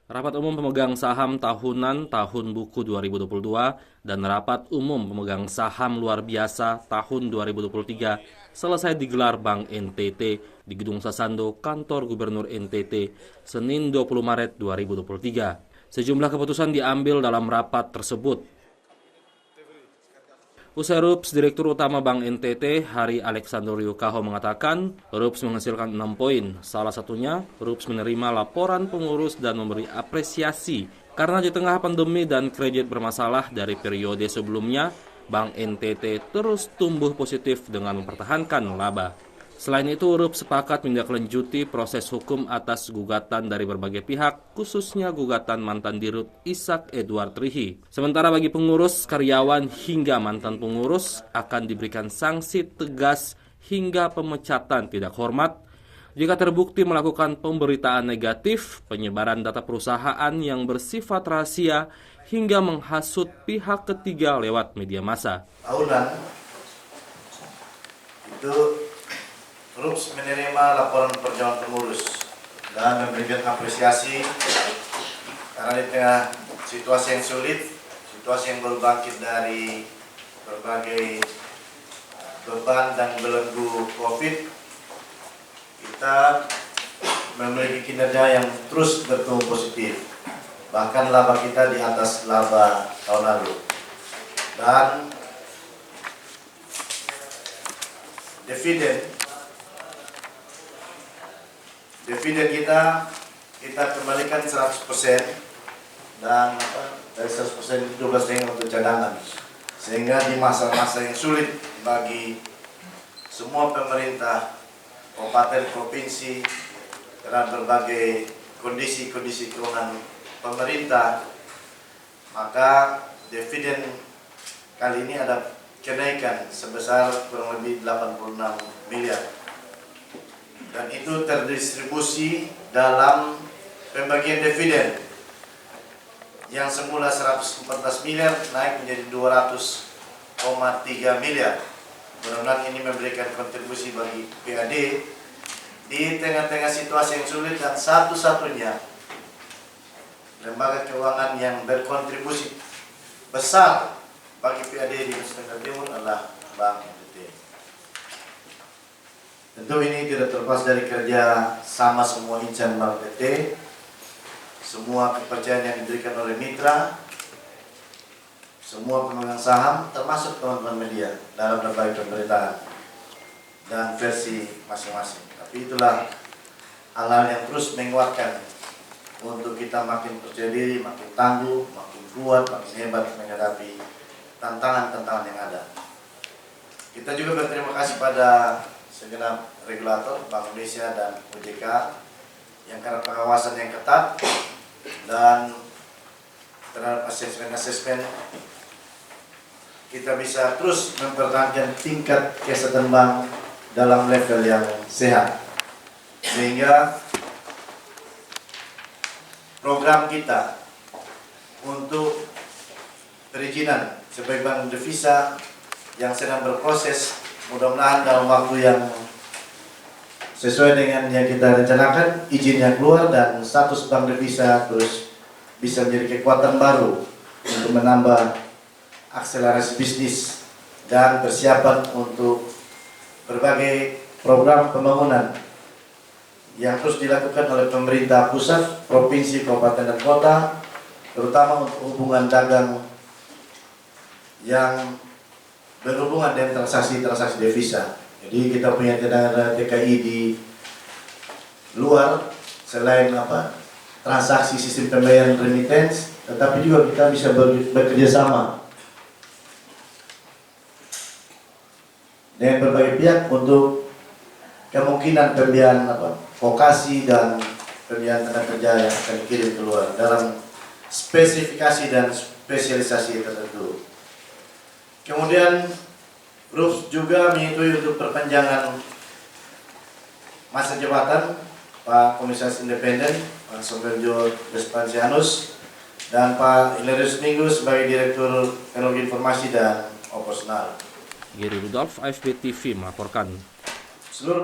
Rapat umum pemegang saham tahunan tahun buku 2022 dan rapat umum pemegang saham luar biasa tahun 2023 selesai digelar Bank NTT di Gedung Sasando, Kantor Gubernur NTT, Senin 20 Maret 2023. Sejumlah keputusan diambil dalam rapat tersebut. Usai RUPS, Direktur Utama Bank NTT, Hari Alexander Yukaho mengatakan, RUPS menghasilkan 6 poin. Salah satunya, RUPS menerima laporan pengurus dan memberi apresiasi karena di tengah pandemi dan kredit bermasalah dari periode sebelumnya, Bank NTT terus tumbuh positif dengan mempertahankan laba. Selain itu, RUPS sepakat menindaklanjuti proses hukum atas gugatan dari berbagai pihak, khususnya gugatan mantan Dirut Ishak Edward Rihi. Sementara bagi pengurus, karyawan hingga mantan pengurus akan diberikan sanksi tegas hingga pemecatan tidak hormat jika terbukti melakukan pemberitaan negatif, penyebaran data perusahaan yang bersifat rahasia, hingga menghasut pihak ketiga lewat media massa. Tahunan itu RUPS menerima laporan perjalanan pengurus dan memberikan apresiasi karena di tengah situasi yang sulit, situasi yang baru bangkit dari berbagai beban dan belenggu COVID, kita memiliki kinerja yang terus bertumbuh positif. Bahkan laba kita di atas laba tahun lalu. Dan dividen kita kembalikan 100% dan dari 100% 12% untuk cadangan, sehingga di masa-masa yang sulit bagi semua pemerintah kabupaten provinsi terhadap berbagai kondisi keuangan pemerintah, maka dividen kali ini ada kenaikan sebesar kurang lebih 86 miliar. Dan itu terdistribusi dalam pembagian dividen yang semula 114 miliar naik menjadi 200,3 miliar. Mudah-mudahan ini memberikan kontribusi bagi PAD di tengah-tengah situasi yang sulit, dan satu-satunya lembaga keuangan yang berkontribusi besar bagi PAD di Nusa Tenggara Timur adalah Bank NTT. Tentu ini tidak terlepas dari kerja sama semua insan Bank NTT, semua kepercayaan yang diberikan oleh mitra, semua pemegang saham, termasuk teman-teman media dalam berbagai pemberitaan dan versi masing-masing. Tapi itulah hal-hal yang terus menguatkan untuk kita makin percaya diri, makin tangguh, makin kuat, makin hebat menghadapi tantangan-tantangan yang ada. Kita juga berterima kasih pada segenap regulator Bank Indonesia dan OJK yang karena pengawasan yang ketat dan terhadap asesmen kita bisa terus mempertahankan tingkat kesehatan bank dalam level yang sehat, sehingga program kita untuk perizinan sebagai bank devisa yang sedang berproses, mudah-mudahan dalam waktu yang sesuai dengan yang kita rencanakan, izinnya keluar dan status bank devisa terus bisa menjadi kekuatan baru untuk menambah akselerasi bisnis dan persiapan untuk berbagai program pembangunan yang terus dilakukan oleh pemerintah pusat, provinsi, kabupaten, dan kota, terutama untuk hubungan dagang yang berhubungan dengan transaksi devisa. Jadi kita punya cadangan TKI di luar selain transaksi sistem pembayaran remittance, tetapi juga kita bisa bekerja sama dengan berbagai pihak untuk kemungkinan pembiayaan vokasi dan pembiayaan tenaga kerja yang akan dikirim keluar dalam spesifikasi dan spesialisasi tertentu. Kemudian RUPS juga menyetujui untuk perpanjangan masa jabatan Pak Komisaris Independen, Pak Soberjo Despansianus, dan Pak Hilarius Minggu sebagai Direktur Teknologi Informasi dan Operasional. Gary Rudolf, AFP TV melaporkan. Seluruh